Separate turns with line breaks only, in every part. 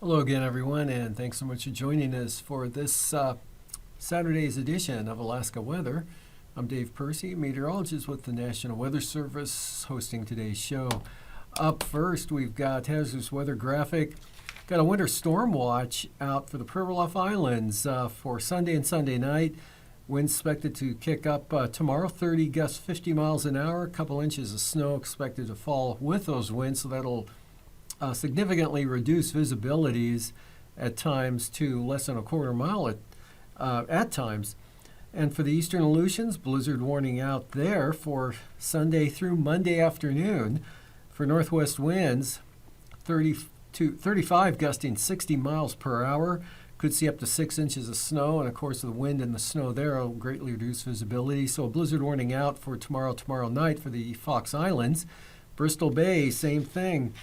Hello again, everyone, and thanks so much for joining us for this Saturday's edition of Alaska Weather. I'm Dave Percy, meteorologist with the National Weather Service, hosting today's show. Up first, we've got hazardous weather graphic. Got a winter storm watch out for the Pribilof Islands for Sunday and Sunday night. Winds expected to kick up tomorrow, 30 gusts, 50 miles an hour. A couple inches of snow expected to fall with those winds, so that'll significantly reduce visibilities at times to less than a quarter mile at times. And for the eastern Aleutians, blizzard warning out there for Sunday through Monday afternoon for northwest winds, 30 to 35 gusting 60 miles per hour. Could see up to 6 inches of snow, and of course the wind and the snow there will greatly reduce visibility. So a blizzard warning out for tomorrow night for the Fox Islands. Bristol Bay, same thing.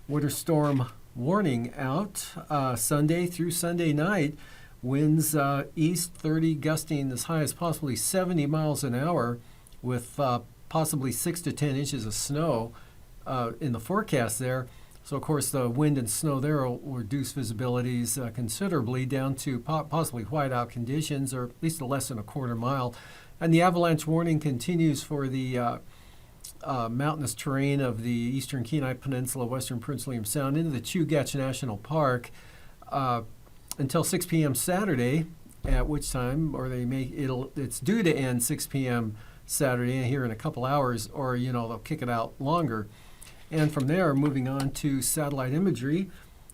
Winter storm warning out Sunday through Sunday night. Winds east 30 gusting as high as possibly 70 miles an hour with possibly 6 to 10 inches of snow in the forecast there. So, of course, the wind and snow there will reduce visibilities considerably down to possibly whiteout conditions, or at least less than a quarter mile. And the avalanche warning continues for the mountainous terrain of the eastern Kenai Peninsula, western Prince William Sound, into the Chugach National Park until 6 p.m. Saturday, at which time, or it's due to end 6 p.m. Saturday here in a couple hours, or they'll kick it out longer. And from there, moving on to satellite imagery, you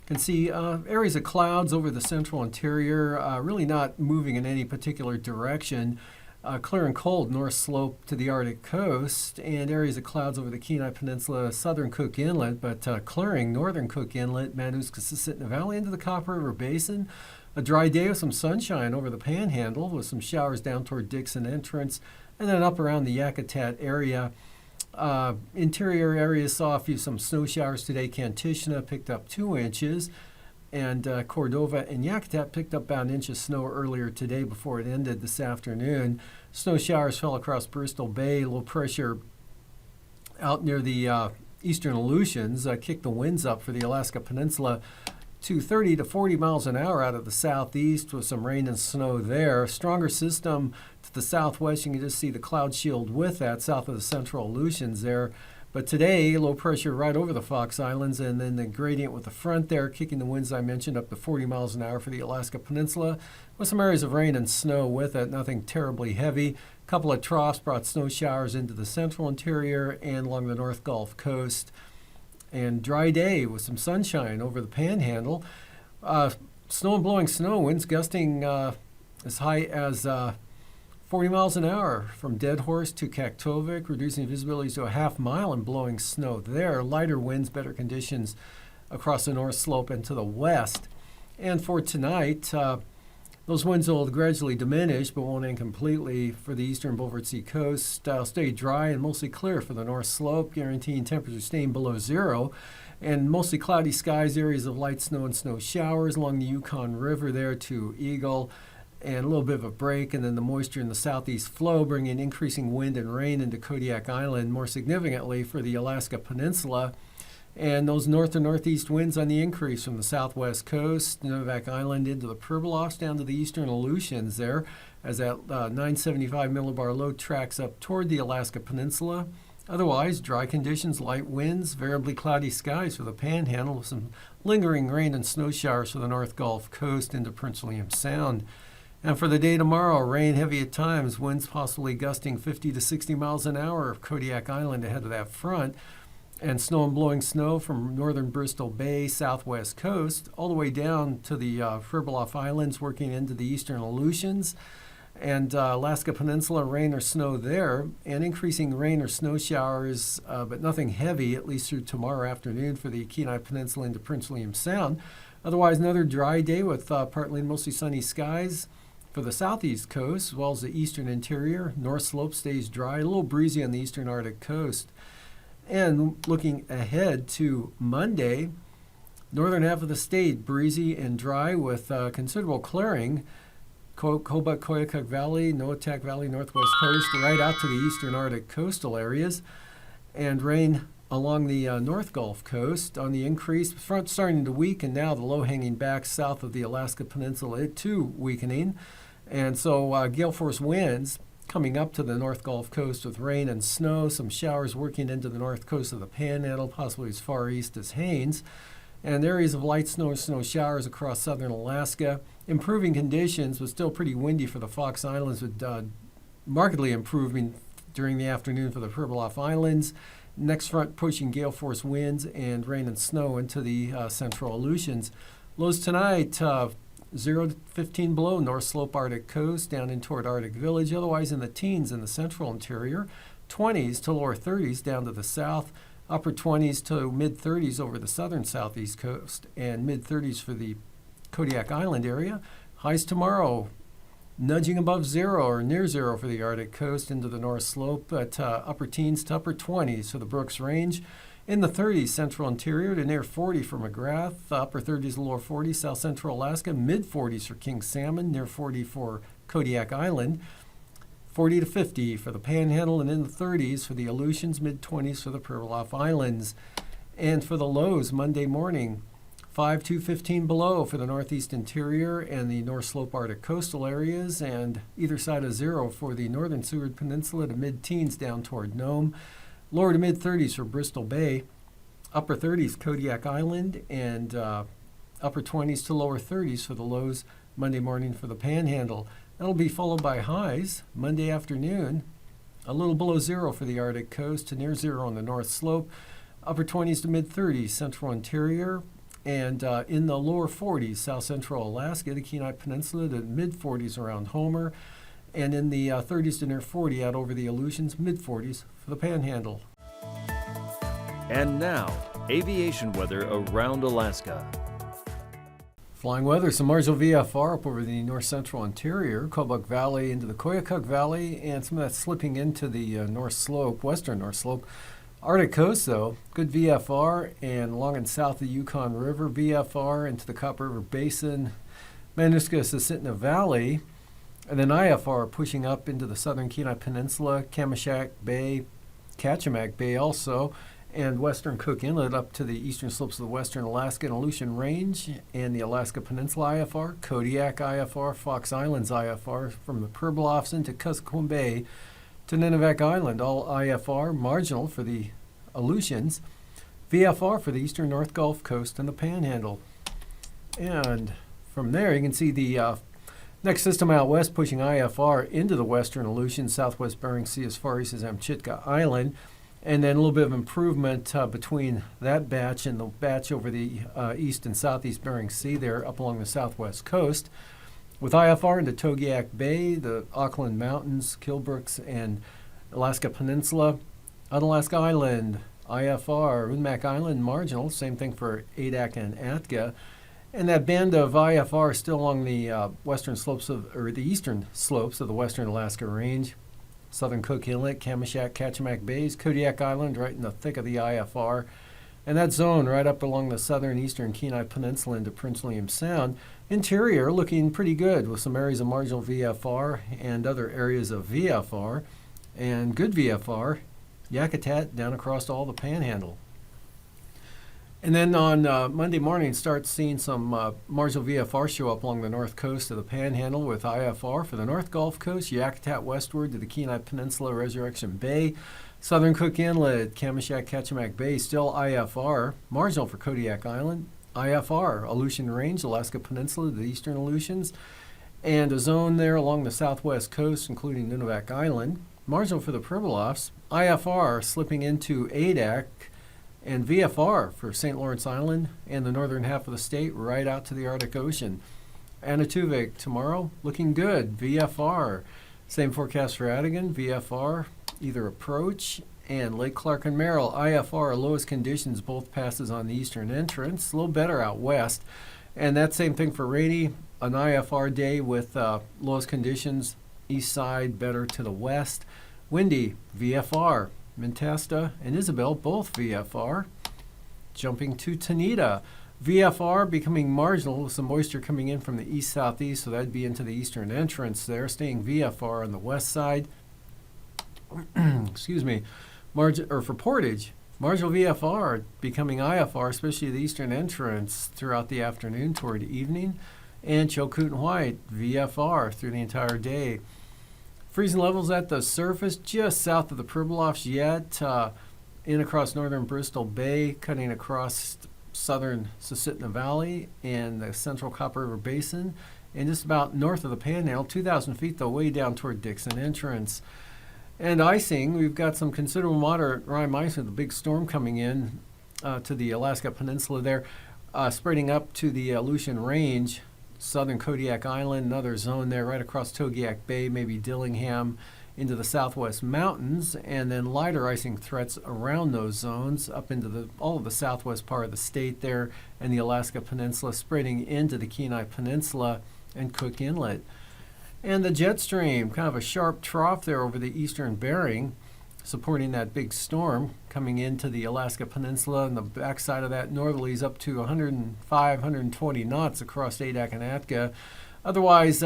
can see areas of clouds over the central interior, really not moving in any particular direction. Clear and cold north slope to the Arctic coast, and areas of clouds over the Kenai Peninsula, southern Cook Inlet, but clearing northern Cook Inlet, Madawaska-Susitna Valley into the Copper River Basin. A dry day with some sunshine over the Panhandle with some showers down toward Dixon Entrance, and then up around the Yakutat area. Interior areas saw some snow showers today. Kantishna picked up 2 inches. And Cordova and Yakutat picked up about an inch of snow earlier today before it ended this afternoon. Snow showers fell across Bristol Bay. Low pressure out near the eastern Aleutians kicked the winds up for the Alaska Peninsula to 30 to 40 miles an hour out of the southeast with some rain and snow there. Stronger system to the southwest. You can just see the cloud shield with that south of the central Aleutians there. But today, low pressure right over the Fox Islands, and then the gradient with the front there, kicking the winds I mentioned up to 40 miles an hour for the Alaska Peninsula, with some areas of rain and snow with it, nothing terribly heavy. A couple of troughs brought snow showers into the central interior and along the North Gulf Coast. And dry day with some sunshine over the Panhandle. Snow and blowing snow, winds gusting as high as 40 miles an hour from Deadhorse to Kaktovik, reducing visibility to a half mile and blowing snow there. Lighter winds, better conditions across the north slope and to the west. And for tonight, those winds will gradually diminish but won't end completely for the eastern Beaufort Sea coast. Stay dry and mostly clear for the north slope, guaranteeing temperatures staying below zero. And mostly cloudy skies, areas of light snow and snow showers along the Yukon River there to Eagle. And a little bit of a break, and then the moisture in the southeast flow bringing increasing wind and rain into Kodiak Island, more significantly for the Alaska Peninsula. And those north and northeast winds on the increase from the southwest coast, Nunivak Island into the Pribilofs down to the eastern Aleutians there, as that 975 millibar low tracks up toward the Alaska Peninsula. Otherwise, dry conditions, light winds, variably cloudy skies for the Panhandle, with some lingering rain and snow showers for the North Gulf Coast into Prince William Sound. And for the day tomorrow, rain heavy at times, winds possibly gusting 50 to 60 miles an hour of Kodiak Island ahead of that front, and snow and blowing snow from northern Bristol Bay, southwest coast, all the way down to the Pribilof Islands, working into the eastern Aleutians, and Alaska Peninsula, rain or snow there, and increasing rain or snow showers, but nothing heavy, at least through tomorrow afternoon for the Kenai Peninsula into Prince William Sound. Otherwise, another dry day with partly and mostly sunny skies for the southeast coast, as well as the eastern interior. North slope stays dry, a little breezy on the eastern Arctic coast. And looking ahead to Monday, northern half of the state, breezy and dry with considerable clearing. Kobuk, Koyukuk Valley, Noatak Valley, northwest coast, right out to the eastern Arctic coastal areas. And rain along the North Gulf Coast on the increase. Front starting to weaken now, the low-hanging back south of the Alaska Peninsula, it too weakening. And so gale force winds coming up to the North Gulf Coast with rain and snow, some showers working into the north coast of the Panhandle, possibly as far east as Haines, and areas of light snow and snow showers across southern Alaska. Improving conditions, but still pretty windy for the Fox Islands, with markedly improving during the afternoon for the Pribilof Islands. Next front pushing gale force winds and rain and snow into the central Aleutians. Lows tonight, 0 to 15 below, North Slope Arctic coast, down in toward Arctic Village. Otherwise in the teens in the central interior. 20s to lower 30s down to the south. Upper 20s to mid-30s over the southern southeast coast. And mid-30s for the Kodiak Island area. Highs tomorrow nudging above 0 or near 0 for the Arctic coast into the North Slope. But upper teens to upper 20s for the Brooks Range. In the 30s, central interior to near 40 for McGrath, upper 30s to lower 40s, south central Alaska, mid 40s for King Salmon, near 40 for Kodiak Island, 40 to 50 for the Panhandle, and in the 30s for the Aleutians, mid 20s for the Pribilof Islands. And for the lows, Monday morning, 5 to 15 below for the northeast interior and the North Slope Arctic coastal areas, and either side of 0 for the northern Seward Peninsula to mid-teens down toward Nome. Lower to mid-30s for Bristol Bay, upper 30s Kodiak Island, and upper 20s to lower 30s for the lows Monday morning for the Panhandle. That'll be followed by highs Monday afternoon, a little below 0 for the Arctic coast to near 0 on the North Slope, upper 20s to mid-30s central interior, and in the lower 40s south central Alaska, the Kenai Peninsula to mid-40s around Homer, and in the 30s to near 40 out over the Aleutians, mid-40s for the Panhandle.
And now, aviation weather around Alaska.
Flying weather, some marginal VFR up over the north central interior, Kobuk Valley into the Koyukuk Valley, and some of that slipping into the North Slope, western North Slope. Arctic coast, though, good VFR, and along and south of the Yukon River, VFR into the Copper River Basin, Manaska-Susitna Valley, and then IFR pushing up into the southern Kenai Peninsula, Kamishak Bay, Kachemak Bay also, and western Cook Inlet up to the eastern slopes of the western Alaska and Aleutian Range, and the Alaska Peninsula IFR, Kodiak IFR, Fox Islands IFR, from the Pribilofs into Kuskokwim Bay to Nunivak Island, all IFR, marginal for the Aleutians, VFR for the eastern North Gulf Coast and the Panhandle. And from there you can see the next system out west pushing IFR into the western Aleutians, southwest Bering Sea as far east as Amchitka Island, and then a little bit of improvement between that batch and the batch over the east and southeast Bering Sea there up along the southwest coast, with IFR into Togiak Bay, the Auckland Mountains, Kilbrooks, and Alaska Peninsula. On Alaska Island, IFR, Unmak Island, marginal, same thing for Adak and Atka. And that band of IFR still along the western slopes or the eastern slopes of the western Alaska Range, southern Cook Inlet, Kamishak, Kachemak Bays, Kodiak Island, right in the thick of the IFR. And that zone right up along the southern eastern Kenai Peninsula into Prince William Sound. Interior looking pretty good with some areas of marginal VFR and other areas of VFR. And good VFR, Yakutat down across all the Panhandle. And then on Monday morning, start seeing some marginal VFR show up along the north coast of the Panhandle with IFR for the North Gulf Coast, Yakutat westward to the Kenai Peninsula, Resurrection Bay, southern Cook Inlet, Kamishak, Kachemak Bay, still IFR, marginal for Kodiak Island, IFR, Aleutian Range, Alaska Peninsula, the eastern Aleutians, and a zone there along the southwest coast, including Nunivak Island, marginal for the Pribilofs, IFR slipping into Adak, and VFR for St. Lawrence Island and the northern half of the state right out to the Arctic Ocean. Anatuvik tomorrow, looking good, VFR. Same forecast for Adigan, VFR, either approach, and Lake Clark and Merrill, IFR, lowest conditions, both passes on the eastern entrance, a little better out west. And that same thing for rainy, an IFR day with lowest conditions, east side better to the west. Windy, VFR. Mentesta and Isabel, both VFR. Jumping to Tanita, VFR becoming marginal with some moisture coming in from the east-southeast, so that'd be into the eastern entrance there, staying VFR on the west side. Excuse me. For Portage, marginal VFR becoming IFR, especially the eastern entrance throughout the afternoon toward evening. And Chilcoot and White, VFR through the entire day. Freezing levels at the surface just south of the Pribilofs yet, in across northern Bristol Bay, cutting across southern Susitna Valley and the central Copper River Basin, and just about north of the Panhandle, 2,000 feet though, way down toward Dixon Entrance. And icing, we've got some considerable moderate rime ice with a big storm coming in to the Alaska Peninsula there, spreading up to the Aleutian Range, southern Kodiak Island, another zone there right across Togiak Bay, maybe Dillingham, into the southwest mountains, and then lighter icing threats around those zones up into all of the southwest part of the state there, and the Alaska Peninsula, spreading into the Kenai Peninsula and Cook Inlet. And the jet stream, kind of a sharp trough there over the eastern Bering, supporting that big storm coming into the Alaska Peninsula, and the backside of that northerlies up to 105, 120 knots across Adak and Atka. Otherwise,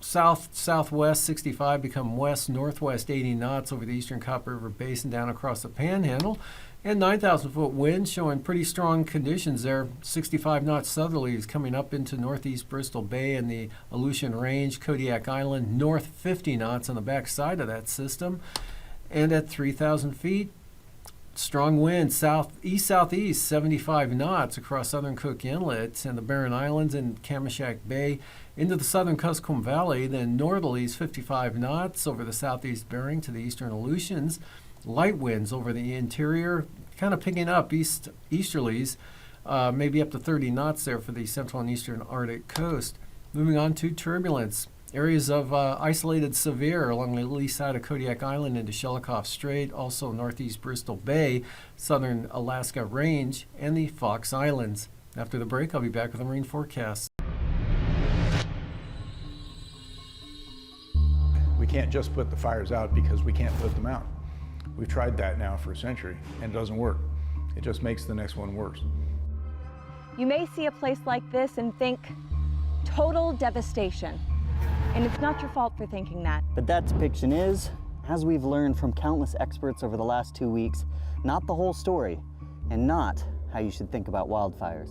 southwest 65 become west-northwest 80 knots over the eastern Copper River Basin down across the Panhandle. And 9,000-foot winds showing pretty strong conditions there. 65 knots southerlies coming up into northeast Bristol Bay and the Aleutian Range, Kodiak Island, north 50 knots on the backside of that system. And at 3,000 feet, strong wind southeast 75 knots across southern Cook Inlet and the Barren Islands and Kamishak Bay into the southern Kuskokwim Valley, then northerlies 55 knots over the southeast Bering to the eastern Aleutians. Light winds over the interior, kind of picking up easterlies, maybe up to 30 knots there for the central and eastern Arctic coast. Moving on to turbulence. Areas of isolated severe along the lee side of Kodiak Island into Shelikof Strait, also northeast Bristol Bay, southern Alaska Range, and the Fox Islands. After the break, I'll be back with a marine forecast.
We can't just put the fires out because we can't put them out. We've tried that now for a century, and it doesn't work. It just makes the next one worse.
You may see a place like this and think, total devastation. And it's not your fault for thinking that.
But that depiction is, as we've learned from countless experts over the last 2 weeks, not the whole story, and not how you should think about wildfires.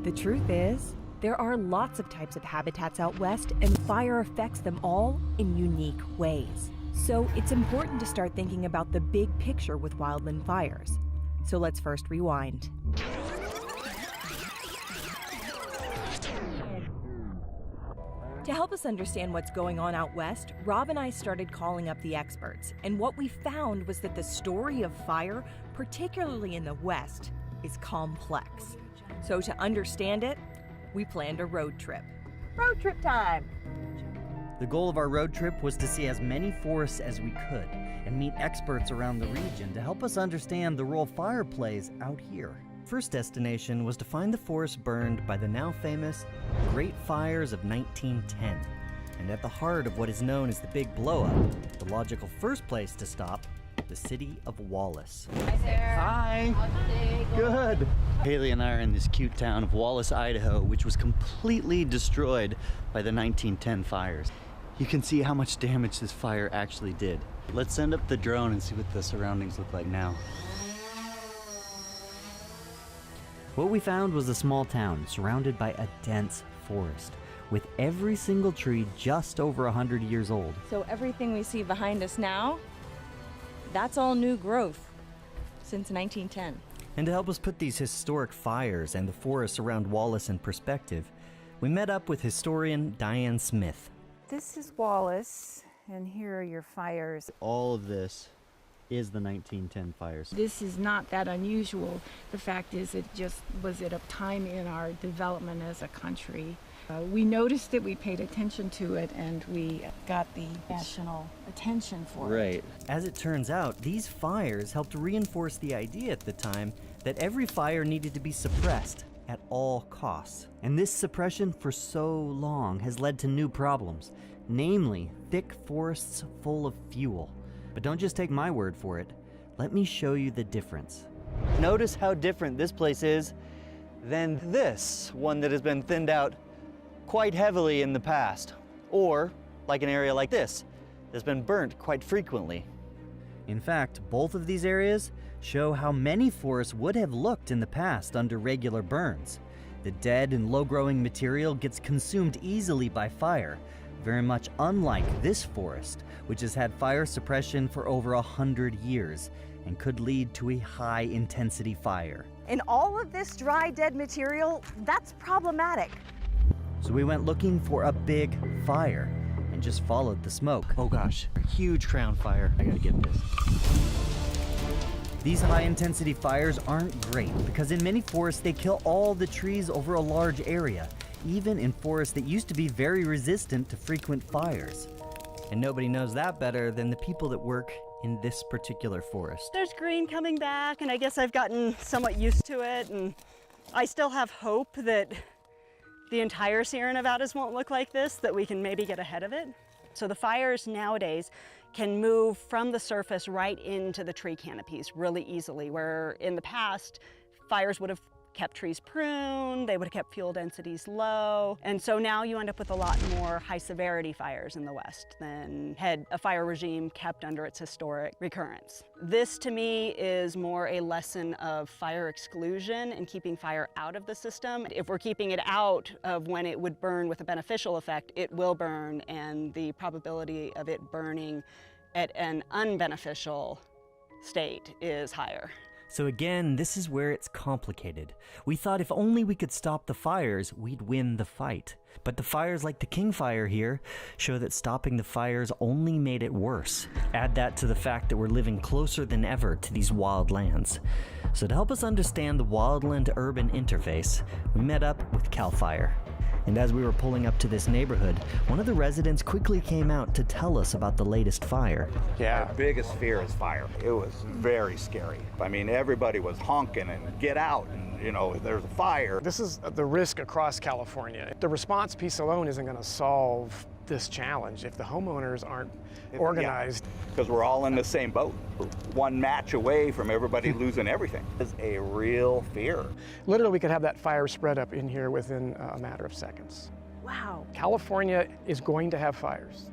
The truth is, there are lots of types of habitats out west, and fire affects them all in unique ways. So it's important to start thinking about the big picture with wildland fires. So let's first rewind. To help us understand what's going on out west, Rob and I started calling up the experts, and what we found was that the story of fire, particularly in the west, is complex. So to understand it, we planned a road trip. Road trip time!
The goal of our road trip was to see as many forests as we could and meet experts around the region to help us understand the role fire plays out here. First destination was to find the forest burned by the now famous Great Fires of 1910. And at the heart of what is known as the Big Blow-Up, the logical first place to stop, the city of Wallace.
Hi, Sarah.
Hi. Good. Haley and I are in this cute town of Wallace, Idaho, which was completely destroyed by the 1910 fires. You can see how much damage this fire actually did. Let's send up the drone and see what the surroundings look like now. What we found was a small town surrounded by a dense forest, with every single tree just over 100 years old.
So everything we see behind us now, that's all new growth since 1910.
And to help us put these historic fires and the forests around Wallace in perspective, we met up with historian Diane Smith.
This is Wallace, and here are your fires.
All of this is the 1910 fires.
This is not that unusual. The fact is, it just was at a time in our development as a country. We noticed it, we paid attention to it, and we got the national attention for it.
Right. As it turns out, these fires helped reinforce the idea at the time that every fire needed to be suppressed at all costs. And this suppression for so long has led to new problems, namely thick forests full of fuel. But don't just take my word for it. Let me show you the difference. Notice how different this place is than this one that has been thinned out quite heavily in the past. Or like an area like this that's been burnt quite frequently. In fact, both of these areas show how many forests would have looked in the past under regular burns. The dead and low-growing material gets consumed easily by fire, very much unlike this forest, which has had fire suppression for over 100 years and could lead to a high-intensity fire.
And all of this dry, dead material, that's problematic.
So we went looking for a big fire and just followed the smoke. Oh gosh, a huge crown fire. I gotta get this. These high-intensity fires aren't great because in many forests they kill all the trees over a large area, even in forests that used to be very resistant to frequent fires. And nobody knows that better than the people that work in this particular forest.
There's green coming back, and I guess I've gotten somewhat used to it, and I still have hope that the entire Sierra Nevadas won't look like this, that we can maybe get ahead of it. So the fires nowadays can move from the surface right into the tree canopies really easily, where in the past, fires would have kept trees pruned, they would have kept fuel densities low, and so now you end up with a lot more high severity fires in the West than had a fire regime kept under its historic recurrence. This to me is more a lesson of fire exclusion and keeping fire out of the system. If we're keeping it out of when it would burn with a beneficial effect, it will burn, and the probability of it burning at an unbeneficial state is higher.
So again, this is where it's complicated. We thought if only we could stop the fires, we'd win the fight. But the fires like the King Fire here show that stopping the fires only made it worse. Add that to the fact that we're living closer than ever to these wild lands. So to help us understand the wildland-urban interface, we met up with CAL FIRE. And as we were pulling up to this neighborhood, one of the residents quickly came out to tell us about the latest fire.
Yeah, our biggest fear is fire. It was very scary. I mean, everybody was honking and get out, and you know, there's a fire.
This is the risk across California. The response piece alone isn't going to solve this challenge if the homeowners aren't organized.
Because we're all in the same boat. We're one match away from everybody losing everything. It's a real fear.
Literally, we could have that fire spread up in here within a matter of seconds.
Wow.
California is going to have fires.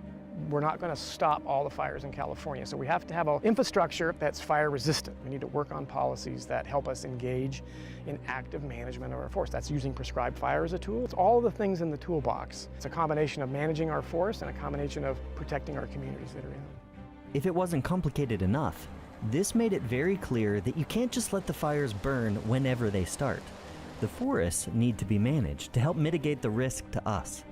We're not going to stop all the fires in California, so we have to have an infrastructure that's fire resistant. We need to work on policies that help us engage in active management of our forest. That's using prescribed fire as a tool. It's all the things in the toolbox. It's a combination of managing our forest and a combination of protecting our communities that are in them.
If it wasn't complicated enough, this made it very clear that you can't just let the fires burn whenever they start. The forests need to be managed to help mitigate the risk to us.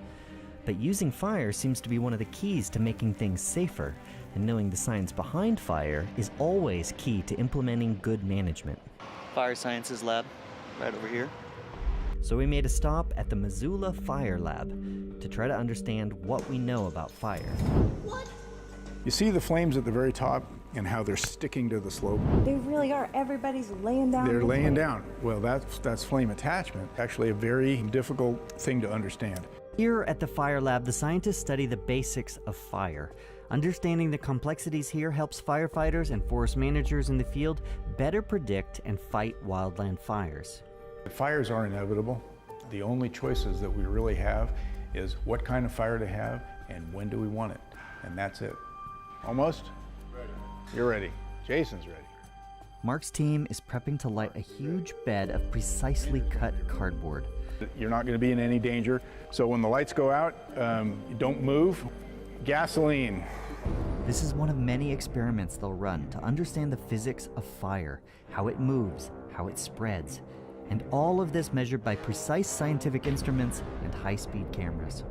But using fire seems to be one of the keys to making things safer, and knowing the science behind fire is always key to implementing good management. Fire Sciences Lab, right over here. So we made a stop at the Missoula Fire Lab to try to understand what we know about fire.
You see the flames at the very top and how they're sticking to the slope?
They really are. Everybody's laying down.
They're laying down. Well, that's flame attachment. Actually a very difficult thing to understand.
Here at the Fire Lab, the scientists study the basics of fire. Understanding the complexities here helps firefighters and forest managers in the field better predict and fight wildland fires.
Fires are inevitable. The only choices that we really have is what kind of fire to have and when do we want it. And that's it. Almost? Ready. You're ready. Jason's ready.
Mark's team is prepping to light a huge bed of precisely cut cardboard.
You're not going to be in any danger. So when the lights go out, don't move. Gasoline.
This is one of many experiments they'll run to understand the physics of fire, how it moves, how it spreads, and all of this measured by precise scientific instruments and high-speed cameras.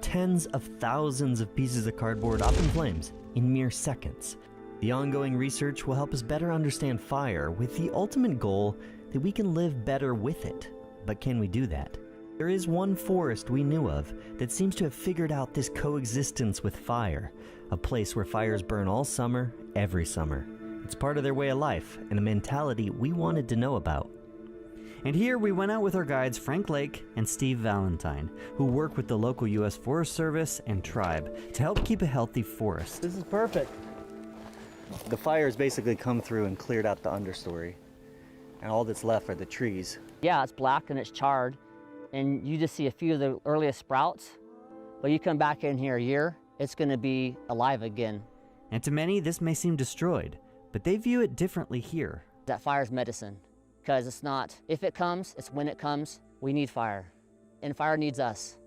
Tens of thousands of pieces of cardboard up in flames in mere seconds. The ongoing research will help us better understand fire with the ultimate goal that we can live better with it. But can we do that? There is one forest we knew of that seems to have figured out this coexistence with fire, a place where fires burn all summer, every summer. It's part of their way of life and a mentality we wanted to know about. And here we went out with our guides Frank Lake and Steve Valentine, who work with the local U.S. Forest Service and tribe to help keep a healthy forest.
This is perfect. The fires basically come through and cleared out the understory, and all that's left are the trees.
Yeah, it's black and it's charred, and you just see a few of the earliest sprouts, but you come back in here a year, it's going to be alive again.
And to many, this may seem destroyed, but they view it differently here.
That fire's medicine, because it's not if it comes, it's when it comes. We need fire, and fire needs us.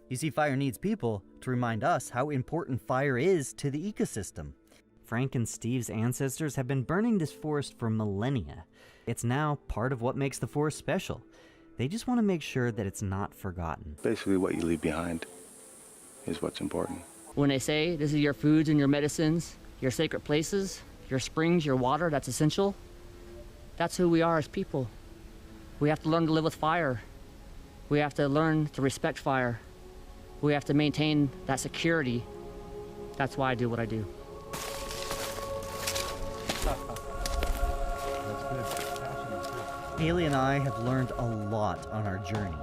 You see, fire needs people to remind us how important fire is to the ecosystem. Frank and Steve's ancestors have been burning this forest for millennia. It's now part of what makes the forest special. They just want to make sure that it's not forgotten.
Basically, what you leave behind is what's important.
When they say this is your foods and your medicines, your sacred places, your springs, your water, that's essential, that's who we are as people. We have to learn to live with fire. We have to learn to respect fire. We have to maintain that security. That's why I do what I do.
Haisley and I have learned a lot on our journey.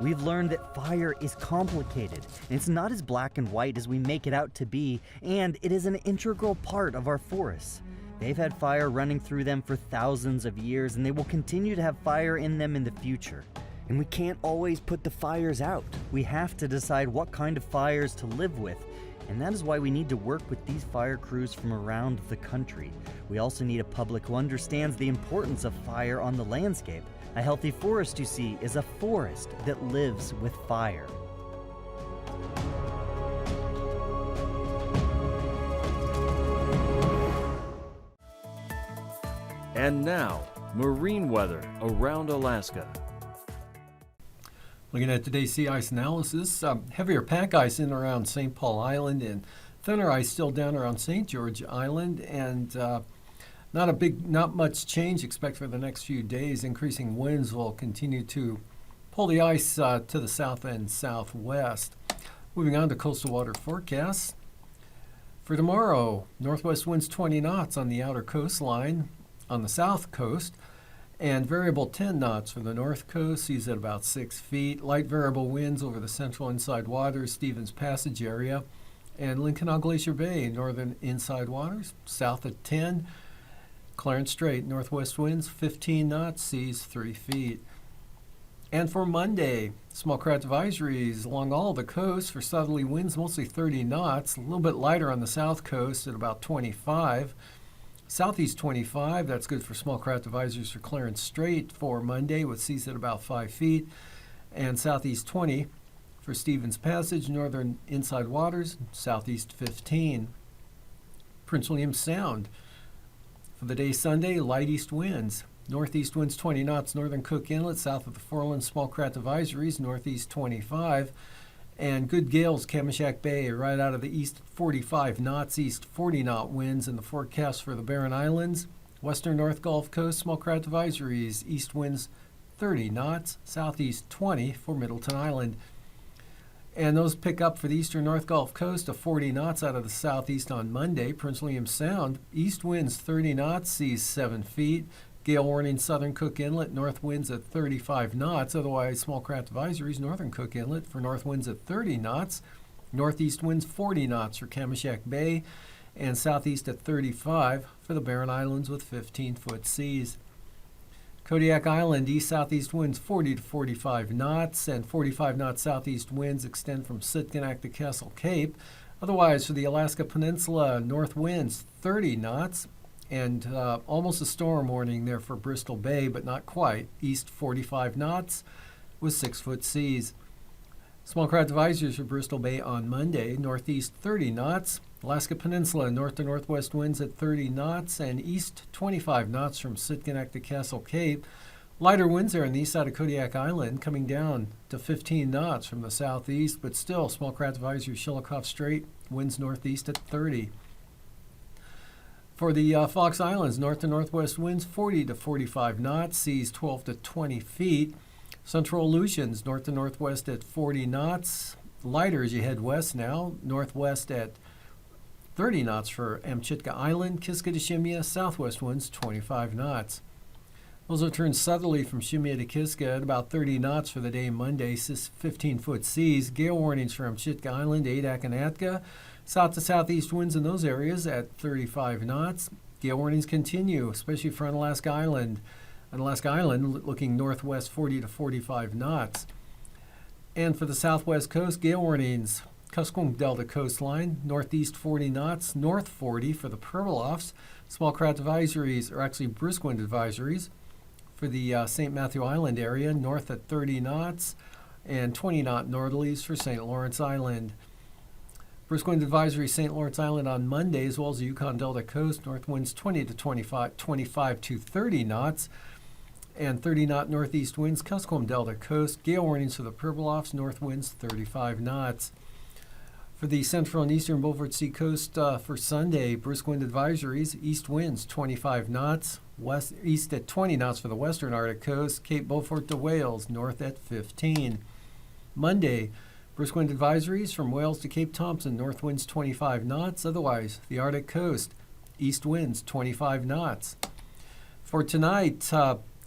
We've learned that fire is complicated, and it's not as black and white as we make it out to be, and it is an integral part of our forests. They've had fire running through them for thousands of years, and they will continue to have fire in them in the future. And we can't always put the fires out. We have to decide what kind of fires to live with, and that is why we need to work with these fire crews from around the country. We also need a public who understands the importance of fire on the landscape. A healthy forest, you see, is a forest that lives with fire.
And now, marine weather around Alaska.
Looking at today's sea ice analysis, heavier pack ice in around St. Paul Island and thinner ice still down around St. George Island, and not much change expected for the next few days. Increasing winds will continue to pull the ice to the south and southwest. Moving on to coastal water forecasts. For tomorrow, northwest winds 20 knots on the outer coastline on the south coast, and variable 10 knots for the north coast, seas at about 6 feet. Light variable winds over the central inside waters, Stevens Passage area, and Lincoln Glacier Bay, northern inside waters, south at 10. Clarence Strait, northwest winds 15 knots, seas 3 feet. And for Monday, small craft advisories along all the coast for southerly winds, mostly 30 knots, a little bit lighter on the south coast at about 25. Southeast 25, that's good for small craft advisories for Clarence Strait for Monday with seas at about 5 feet. And southeast 20 for Stevens Passage, northern inside waters, southeast 15. Prince William Sound. For the day Sunday, light east winds. Northeast winds 20 knots, northern Cook Inlet, south of the Foreland small craft advisories, northeast 25. And good gales, Kamishak Bay, right out of the east 45 knots, east 40 knot winds in the forecast for the Barren Islands. Western North Gulf Coast, small craft advisories, east winds 30 knots, southeast 20 for Middleton Island. And those pick up for the eastern North Gulf Coast to 40 knots out of the southeast on Monday. Prince William Sound, east winds 30 knots, seas 7 feet. Gale warning southern Cook Inlet, north winds at 35 knots. Otherwise, small craft advisories, northern Cook Inlet for north winds at 30 knots. Northeast winds 40 knots for Kamishak Bay, and southeast at 35 for the Barren Islands with 15-foot seas. Kodiak Island, east-southeast winds 40 to 45 knots, and 45 knot southeast winds extend from Sitkinak to Castle Cape. Otherwise, for the Alaska Peninsula, north winds 30 knots, and almost a storm warning there for Bristol Bay, but not quite. East 45 knots with 6-foot seas. Small craft advisories for Bristol Bay on Monday, northeast 30 knots. Alaska Peninsula, north to northwest winds at 30 knots, and east 25 knots from Sitkinak to Castle Cape. Lighter winds there on the east side of Kodiak Island, coming down to 15 knots from the southeast, but still small craft advisory Shelikof Strait, winds northeast at 30. For the Fox Islands, north to northwest winds 40 to 45 knots, seas 12 to 20 feet. Central Aleutians, north to northwest at 40 knots. Lighter as you head west now, northwest at 30 knots for Amchitka Island, Kiska to Shemya, southwest winds 25 knots. Those will turn southerly from Shemya to Kiska at about 30 knots for the day Monday, 15-foot seas. Gale warnings for Amchitka Island, Adak and Atka. South to southeast winds in those areas at 35 knots. Gale warnings continue, especially for Unalaska Island. Unalaska Island looking northwest 40 to 45 knots. And for the southwest coast, gale warnings. Kuskokwim Delta coastline, northeast 40 knots, north 40 for the Pribilofs. Small craft advisories, or actually brisk wind advisories, for the St. Matthew Island area, north at 30 knots, and 20-knot northerlies for St. Lawrence Island. Brisk wind advisory St. Lawrence Island on Monday, as well as the Yukon Delta coast, north winds 20 to 25 to 30 knots, and 30-knot northeast winds, Kuskokwim Delta coast. Gale warnings for the Pribilofs, north winds 35 knots. For the central and eastern Beaufort Sea coast for Sunday, brisk wind advisories, east winds 25 knots, east at 20 knots for the western Arctic coast, Cape Beaufort to Wales, north at 15. Monday, brisk wind advisories from Wales to Cape Thompson, north winds 25 knots, otherwise the Arctic coast, east winds 25 knots. For tonight,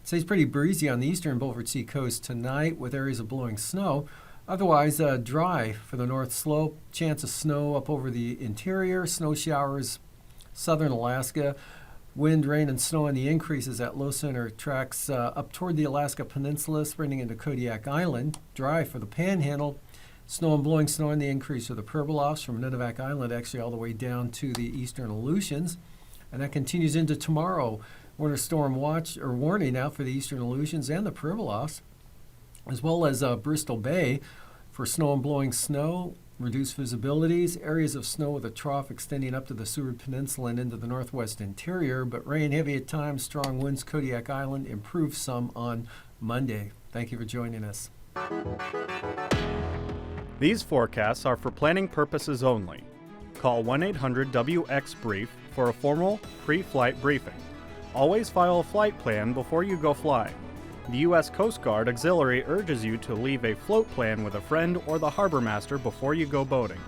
stays pretty breezy on the eastern Beaufort Sea coast tonight with areas of blowing snow. Otherwise, dry for the north slope. Chance of snow up over the interior. Snow showers, southern Alaska. Wind, rain, and snow on the increases at low center tracks up toward the Alaska Peninsula, spreading into Kodiak Island. Dry for the Panhandle. Snow and blowing snow on the increase for the Pribilofs from Nunivak Island, actually all the way down to the eastern Aleutians. And that continues into tomorrow. Winter storm watch or warning out for the eastern Aleutians and the Pribilofs, as well as Bristol Bay for snow and blowing snow, reduced visibilities, areas of snow with a trough extending up to the Seward Peninsula and into the northwest interior, but rain heavy at times, strong winds, Kodiak Island, improve some on Monday. Thank you for joining us.
These forecasts are for planning purposes only. Call 1-800-WX-BRIEF for a formal pre-flight briefing. Always file a flight plan before you go flying. The U.S. Coast Guard Auxiliary urges you to leave a float plan with a friend or the harbor master before you go boating.